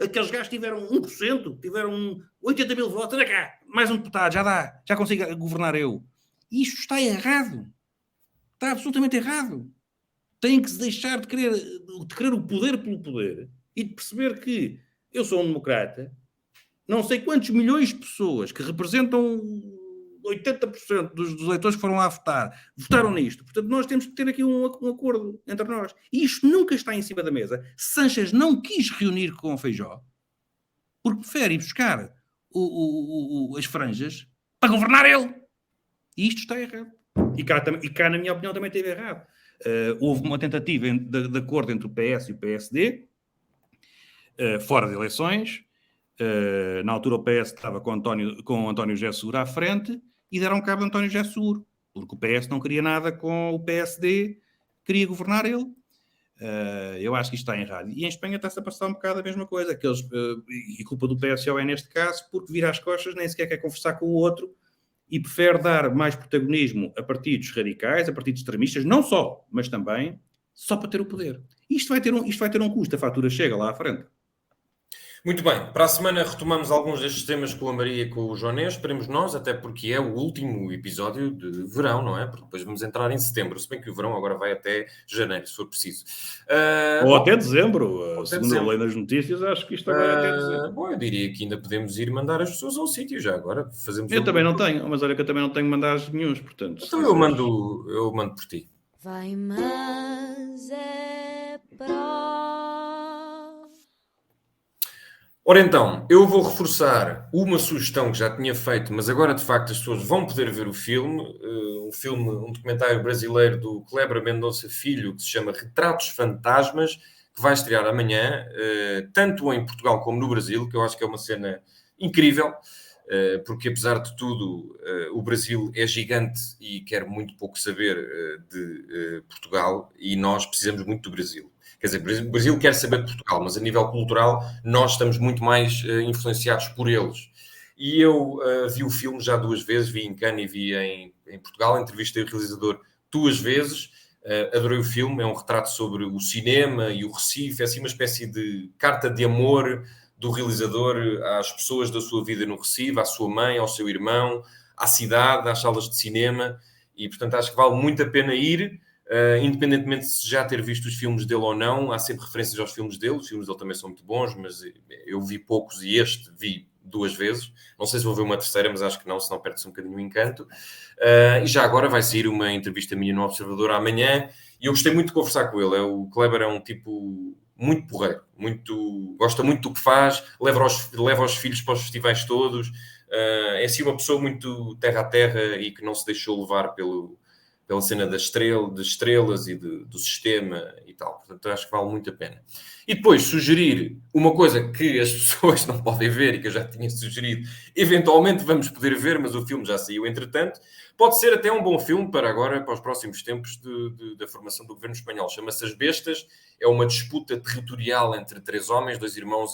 aqueles gajos que tiveram 1%, tiveram 80 mil votos, anda cá, mais um deputado, já dá, já consigo governar eu. Isto está errado. Está absolutamente errado. Tem que se deixar de querer o poder pelo poder e de perceber que eu sou um democrata, não sei quantos milhões de pessoas que representam 80% dos eleitores que foram lá votar, votaram nisto. Portanto, nós temos que ter aqui um acordo entre nós. E isto nunca está em cima da mesa. Sanches não quis reunir com o Feijóo porque prefere ir buscar as franjas para governar ele. E isto está errado. E cá, na minha opinião, também esteve errado. Houve uma tentativa de acordo entre o PS e o PSD, fora de eleições. Na altura o PS estava com António José Seguro à frente e deram cabo de António José Seguro, porque o PS não queria nada com o PSD, queria governar ele. Eu acho que isto está errado. E em Espanha está-se a passar um bocado a mesma coisa. E culpa do PSOE neste caso, porque vira as costas, nem sequer quer conversar com o outro, e prefere dar mais protagonismo a partidos radicais, a partidos extremistas, não só, mas também só para ter o poder. Isto vai ter um custo, a fatura chega lá à frente. Muito bem, para a semana retomamos alguns destes temas com a Maria e com o Joné, esperemos nós, até porque é o último episódio de verão, não é? Porque depois vamos entrar em setembro, se bem que o verão agora vai até janeiro, se for preciso. Ou até dezembro, Ou até segundo dezembro. eu leio nas notícias, acho que isto vai até dezembro. Bom, eu diria que ainda podemos ir mandar as pessoas ao sítio já agora, fazemos Eu também não tenho, mas olha que eu também não tenho mandados nenhuns, portanto... Então eu mando por ti. Vai, mas é pró. Ora então, eu vou reforçar uma sugestão que já tinha feito, mas agora de facto as pessoas vão poder ver o filme, um documentário brasileiro do Kleber Mendonça Filho, que se chama Retratos Fantasmas, que vai estrear amanhã, tanto em Portugal como no Brasil, que eu acho que é uma cena incrível, porque apesar de tudo, o Brasil é gigante e quer muito pouco saber de Portugal, e nós precisamos muito do Brasil. Quer dizer, o Brasil quer saber de Portugal, mas a nível cultural nós estamos muito mais influenciados por eles. E eu vi o filme já 2 vezes, vi em Cannes e vi em Portugal, entrevistei o realizador 2 vezes, adorei o filme, é um retrato sobre o cinema e o Recife, é assim uma espécie de carta de amor do realizador às pessoas da sua vida no Recife, à sua mãe, ao seu irmão, à cidade, às salas de cinema, e portanto acho que vale muito a pena ir. Independentemente de se já ter visto os filmes dele ou não, há sempre referências aos filmes dele. Os filmes dele também são muito bons, mas eu vi poucos e este vi 2 vezes. Não sei se vou ver uma terceira, mas acho que não, senão perde-se um bocadinho o encanto. E já agora vai sair uma entrevista minha no Observador amanhã e eu gostei muito de conversar com ele. O Kleber é um tipo muito porreiro, gosta muito do que faz, leva os filhos para os festivais todos. É assim uma pessoa muito terra a terra e que não se deixou levar pela cena de estrelas e do sistema e tal. Portanto, acho que vale muito a pena. E depois, sugerir uma coisa que as pessoas não podem ver e que eu já tinha sugerido, eventualmente vamos poder ver, mas o filme já saiu entretanto, pode ser até um bom filme para agora, para os próximos tempos da formação do governo espanhol. Chama-se As Bestas, é uma disputa territorial entre 3 homens, 2 irmãos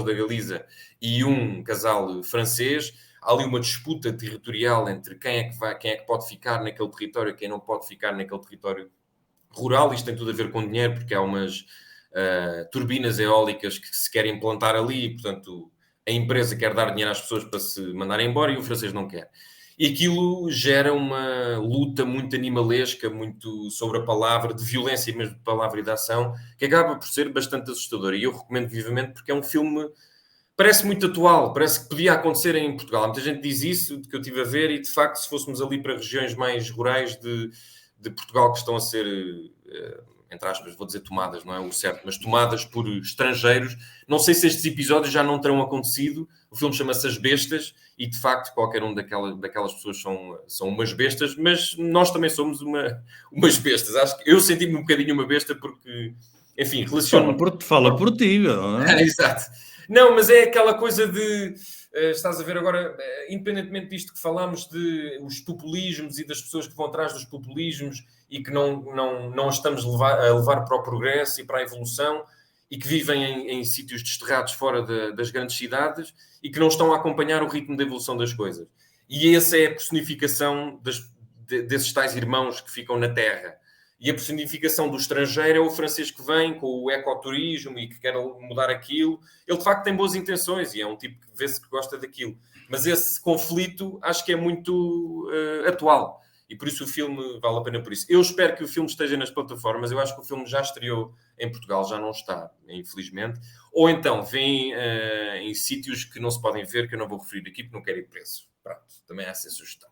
da Galiza e um casal francês. Há ali uma disputa territorial entre quem é que pode ficar naquele território e quem não pode ficar naquele território rural. Isto tem tudo a ver com dinheiro, porque há umas turbinas eólicas que se querem implantar ali e, portanto, a empresa quer dar dinheiro às pessoas para se mandarem embora e o francês não quer. E aquilo gera uma luta muito animalesca, muito sobre a palavra, de violência mesmo de palavra e de ação, que acaba por ser bastante assustador. E eu recomendo vivamente porque é um filme... Parece muito atual, parece que podia acontecer em Portugal. Muita gente diz isso, que eu estive a ver, e de facto, se fôssemos ali para regiões mais rurais de Portugal que estão a ser, entre aspas, vou dizer tomadas, não é o certo, mas tomadas por estrangeiros, não sei se estes episódios já não terão acontecido. O filme chama-se As Bestas, e de facto, qualquer um daquelas pessoas são umas bestas, mas nós também somos umas bestas. Acho que eu senti-me um bocadinho uma besta porque, enfim, relaciono... Fala por ti, não é? Exato. Não, mas é aquela coisa de... estás a ver agora, independentemente disto que falámos de os populismos e das pessoas que vão atrás dos populismos e que não estamos a levar para o progresso e para a evolução e que vivem em sítios desterrados fora das grandes cidades e que não estão a acompanhar o ritmo da evolução das coisas. E essa é a personificação desses tais irmãos que ficam na terra. E a personificação do estrangeiro é o francês que vem com o ecoturismo e que quer mudar aquilo. Ele, de facto, tem boas intenções e é um tipo que vê-se que gosta daquilo. Mas esse conflito acho que é muito atual. E por isso o filme vale a pena por isso. Eu espero que o filme esteja nas plataformas. Eu acho que o filme já estreou em Portugal, já não está, infelizmente. Ou então vem em sítios que não se podem ver, que eu não vou referir aqui porque não quero ir preso. Pronto, também há essa sugestão.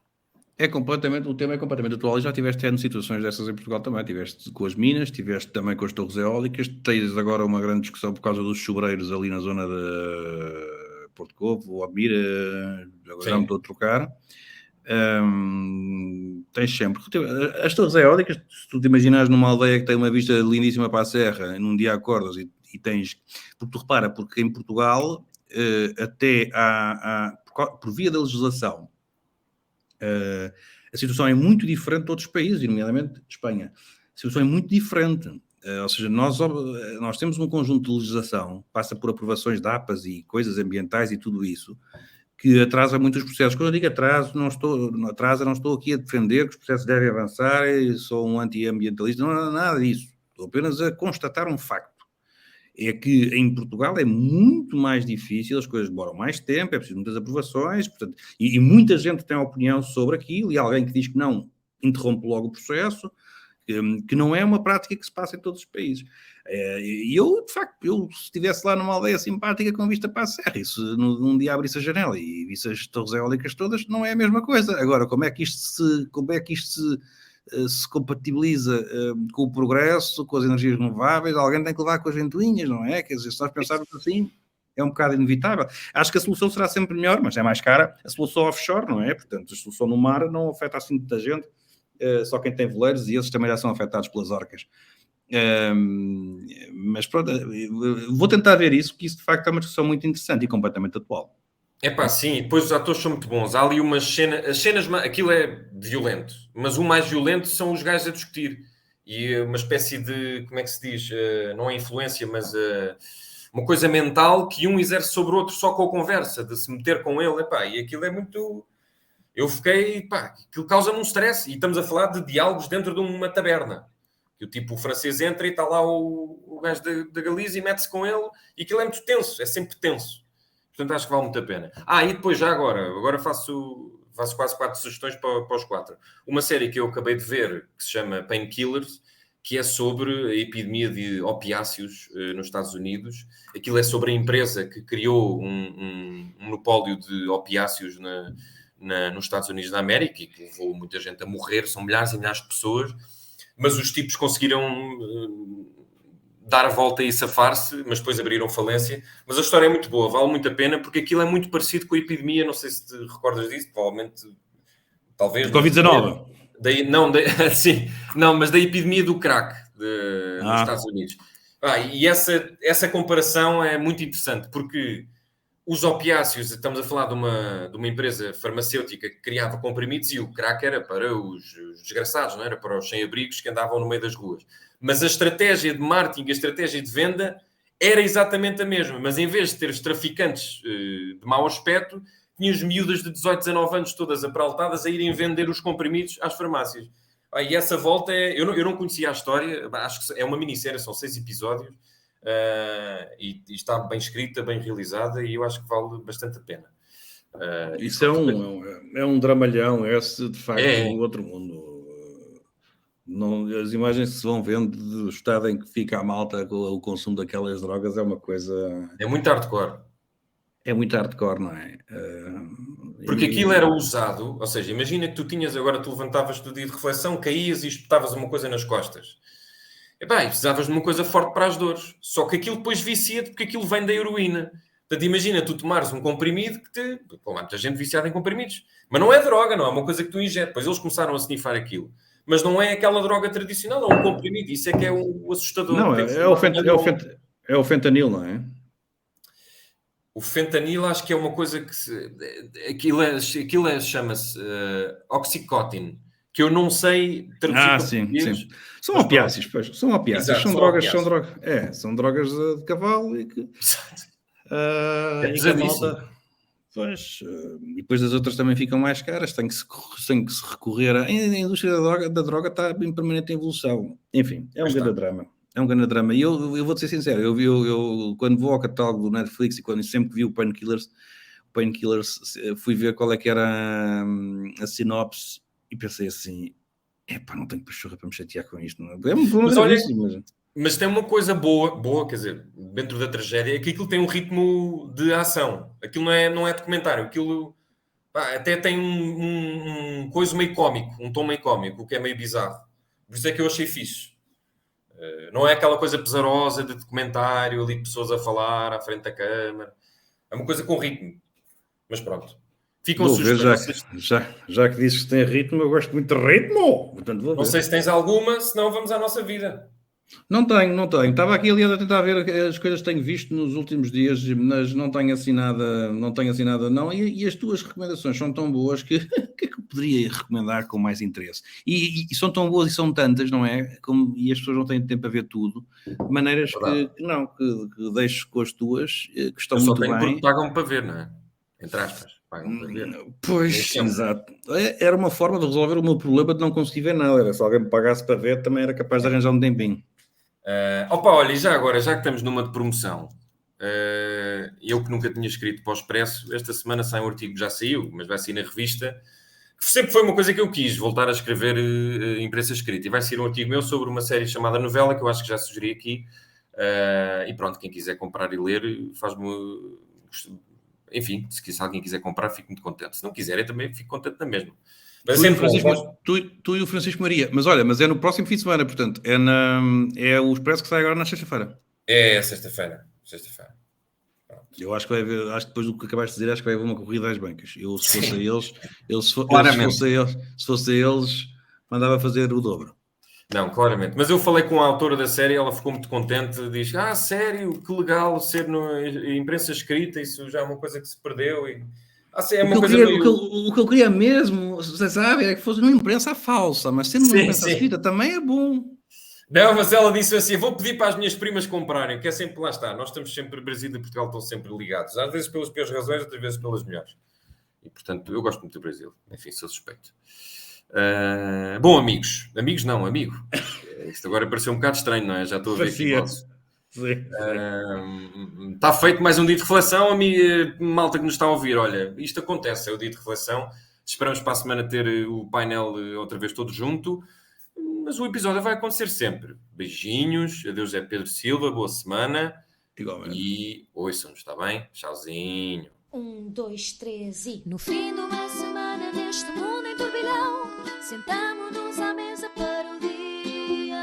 O tema é completamente atual e já tiveste tendo situações dessas em Portugal também. Tiveste com as minas, tiveste também com as torres eólicas, tens agora uma grande discussão por causa dos sobreiros ali na zona de Porto Covo, Almira, agora já me estou a trocar. Tens sempre as torres eólicas, se tu te imaginares numa aldeia que tem uma vista lindíssima para a serra, num dia acordas e tens, porque tu repara, porque em Portugal até por via da legislação, a situação é muito diferente de outros países, nomeadamente de Espanha. A situação é muito diferente. Ou seja, nós temos um conjunto de legislação, passa por aprovações de APAs e coisas ambientais e tudo isso, que atrasa muito os processos. Quando eu digo atraso, não estou aqui a defender que os processos devem avançar e sou um anti-ambientalista, não é nada disso. Estou apenas a constatar um facto. é que em Portugal é muito mais difícil, as coisas demoram mais tempo, é preciso muitas aprovações, portanto, e muita gente tem opinião sobre aquilo, e alguém que diz que não, interrompe logo o processo, que não é uma prática que se passa em todos os países. E eu, de facto, se estivesse lá numa aldeia simpática com vista para a serra, e se num dia abrisse a janela e visse as torres eólicas todas, não é a mesma coisa. Agora, como é que isto se compatibiliza com o progresso, com as energias renováveis? Alguém tem que levar com as ventoinhas, não é? Quer dizer, se nós pensarmos assim, é um bocado inevitável. Acho que a solução será sempre melhor, mas é mais cara a solução offshore, não é? Portanto, a solução no mar não afeta assim muita gente, só quem tem veleiros, e esses também já são afetados pelas orcas. Mas pronto, vou tentar ver isso, porque isso de facto é uma discussão muito interessante e completamente atual. Sim, depois os atores são muito bons. Há ali umas cenas, aquilo é violento, mas o mais violento são os gajos a discutir. E uma espécie de, como é que se diz? Não é influência, mas uma coisa mental que um exerce sobre o outro só com a conversa, de se meter com ele. E aquilo é muito... Eu fiquei, aquilo causa-me um stress. E estamos a falar de diálogos dentro de uma taberna. Que o francês entra e está lá o gajo da Galiza e mete-se com ele. E aquilo é muito tenso, é sempre tenso. Portanto, acho que vale muito a pena. E depois, já agora faço quase 4 sugestões para os 4. Uma série que eu acabei de ver, que se chama Painkillers, que é sobre a epidemia de opiáceos nos Estados Unidos. Aquilo é sobre a empresa que criou um monopólio de opiáceos nos Estados Unidos da América e que levou muita gente a morrer. São milhares e milhares de pessoas. Mas os tipos conseguiram dar a volta e safar-se, mas depois abriram falência. Mas a história é muito boa, vale muito a pena, porque aquilo é muito parecido com a epidemia, não sei se te recordas disso, talvez... Covid-19. Mas da epidemia do crack nos Estados Unidos. E essa comparação é muito interessante, porque os opiáceos, estamos a falar de uma empresa farmacêutica que criava comprimidos e o crack era para os desgraçados, não era para os sem-abrigos que andavam no meio das ruas. Mas a estratégia de marketing, a estratégia de venda era exatamente a mesma. Mas em vez de ter os traficantes de mau aspecto, tinha as miúdas de 18, 19 anos todas apraltadas a irem vender os comprimidos às farmácias. E essa volta eu não conhecia a história, acho que é uma minissérie, são 6 episódios. E está bem escrita, bem realizada, e eu acho que vale bastante a pena. Isso é um dramalhão, esse de facto é um outro mundo. Não, as imagens que se vão vendo do estado em que fica a malta com o consumo daquelas drogas é uma coisa... É muito hardcore. É muito hardcore, não é? Porque aquilo era usado, ou seja, imagina que tu levantavas do dia de reflexão, caías e espetavas uma coisa nas costas. E precisavas de uma coisa forte para as dores. Só que aquilo depois vicia-te, porque aquilo vem da heroína. Portanto, imagina tu tomares um comprimido que há muita gente viciada em comprimidos. Mas não é droga, não é uma coisa que tu injetas. Depois eles começaram a snifar aquilo. Mas não é aquela droga tradicional, é um comprimido. Isso é que é o assustador. Não, é o fentanil, não é? O fentanil acho que é uma coisa que... Aquilo chama-se Oxycontin. Que eu não sei traduzir. Sim. São opiáceos, pois. São opiáceos. Exato, são drogas de cavalo e que... é pesadíssimo. Pois, e depois as outras também ficam mais caras, tem que se recorrer a indústria da droga está em permanente evolução. Enfim, é um grande drama. É um grande drama. E eu vou-te ser sincero, eu quando vou ao catálogo do Netflix e quando sempre vi o Painkillers, fui ver qual é que era a sinopse e pensei assim, não tenho pachorra para me chatear com isto. Não é um problema gravíssimo. Mas tem uma coisa boa, quer dizer, dentro da tragédia, é que aquilo tem um ritmo de ação. Aquilo não é documentário. Aquilo até tem um coisa meio cómico, um tom meio cómico, o que é meio bizarro. Por isso é que eu achei fixe. Não é aquela coisa pesarosa de documentário, ali pessoas a falar à frente da câmara. É uma coisa com ritmo. Mas pronto. Ficam sugestões. Já que dizes que tem ritmo, eu gosto muito de ritmo. Portanto, não sei se tens alguma, senão vamos à nossa vida. Não tenho. Estava aqui aliás a tentar ver as coisas que tenho visto nos últimos dias, mas não tenho assim nada, não. E as tuas recomendações são tão boas que o que é que eu poderia recomendar com mais interesse? E são tão boas e são tantas, não é? E as pessoas não têm tempo a ver tudo, de maneiras que deixo com as tuas, que estão muito bem. Só tenho porque pagam para ver, não é? Entre aspas. Pagam para ver. Pois, exato. Era uma forma de resolver o meu problema de não conseguir ver nada. Era se alguém me pagasse para ver, também era capaz de arranjar um tempinho. Opa, olha, e já agora, já que estamos numa de promoção, eu que nunca tinha escrito para o Expresso, esta semana sai um artigo, já saiu, mas vai sair na revista, que sempre foi uma coisa que eu quis, voltar a escrever imprensa escrita. E vai sair um artigo meu sobre uma série chamada Novela, que eu acho que já sugeri aqui. E pronto, quem quiser comprar e ler, faz-me... Enfim, se alguém quiser comprar, fico muito contente. Se não quiser, eu também fico contente na mesma. Mas Tu e o Francisco Maria. Mas olha, mas é no próximo fim de semana, portanto. É o Expresso que sai agora na sexta-feira. É sexta-feira. Eu acho que vai haver, acho que depois do que acabaste de dizer, acho que vai haver uma corrida às bancas. Eu, se fosse a eles, se fosse a eles, mandava fazer o dobro. Não, claramente. Mas eu falei com a autora da série, ela ficou muito contente, diz, sério, que legal ser imprensa escrita, isso já é uma coisa que se perdeu. E... é uma coisa o que eu queria mesmo, você sabe, é que fosse numa imprensa falsa, mas sendo uma imprensa escrita também é bom. Não, mas ela disse assim, vou pedir para as minhas primas comprarem, que é sempre, lá está, nós estamos sempre, Brasil e Portugal estão sempre ligados, às vezes pelas piores razões, outras vezes pelas melhores. E, portanto, eu gosto muito do Brasil, enfim, sou suspeito. Bom, amigos não, amigo. Isto agora pareceu um bocado estranho, não é? Já estou a ver aqui. Está feito mais um dia de reflexão, malta que nos está a ouvir. Olha, isto acontece, é o dia de reflexão. Esperamos para a semana ter o painel outra vez todo junto. Mas o episódio vai acontecer sempre. Beijinhos, adeus, é Pedro Silva, boa semana. Igualmente. E ouçam-nos, está bem? Tchauzinho. 1, 2, 3 e... No fim de uma semana neste mundo em turbilhão, sentamo-nos à mesa para o dia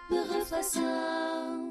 de reflexão.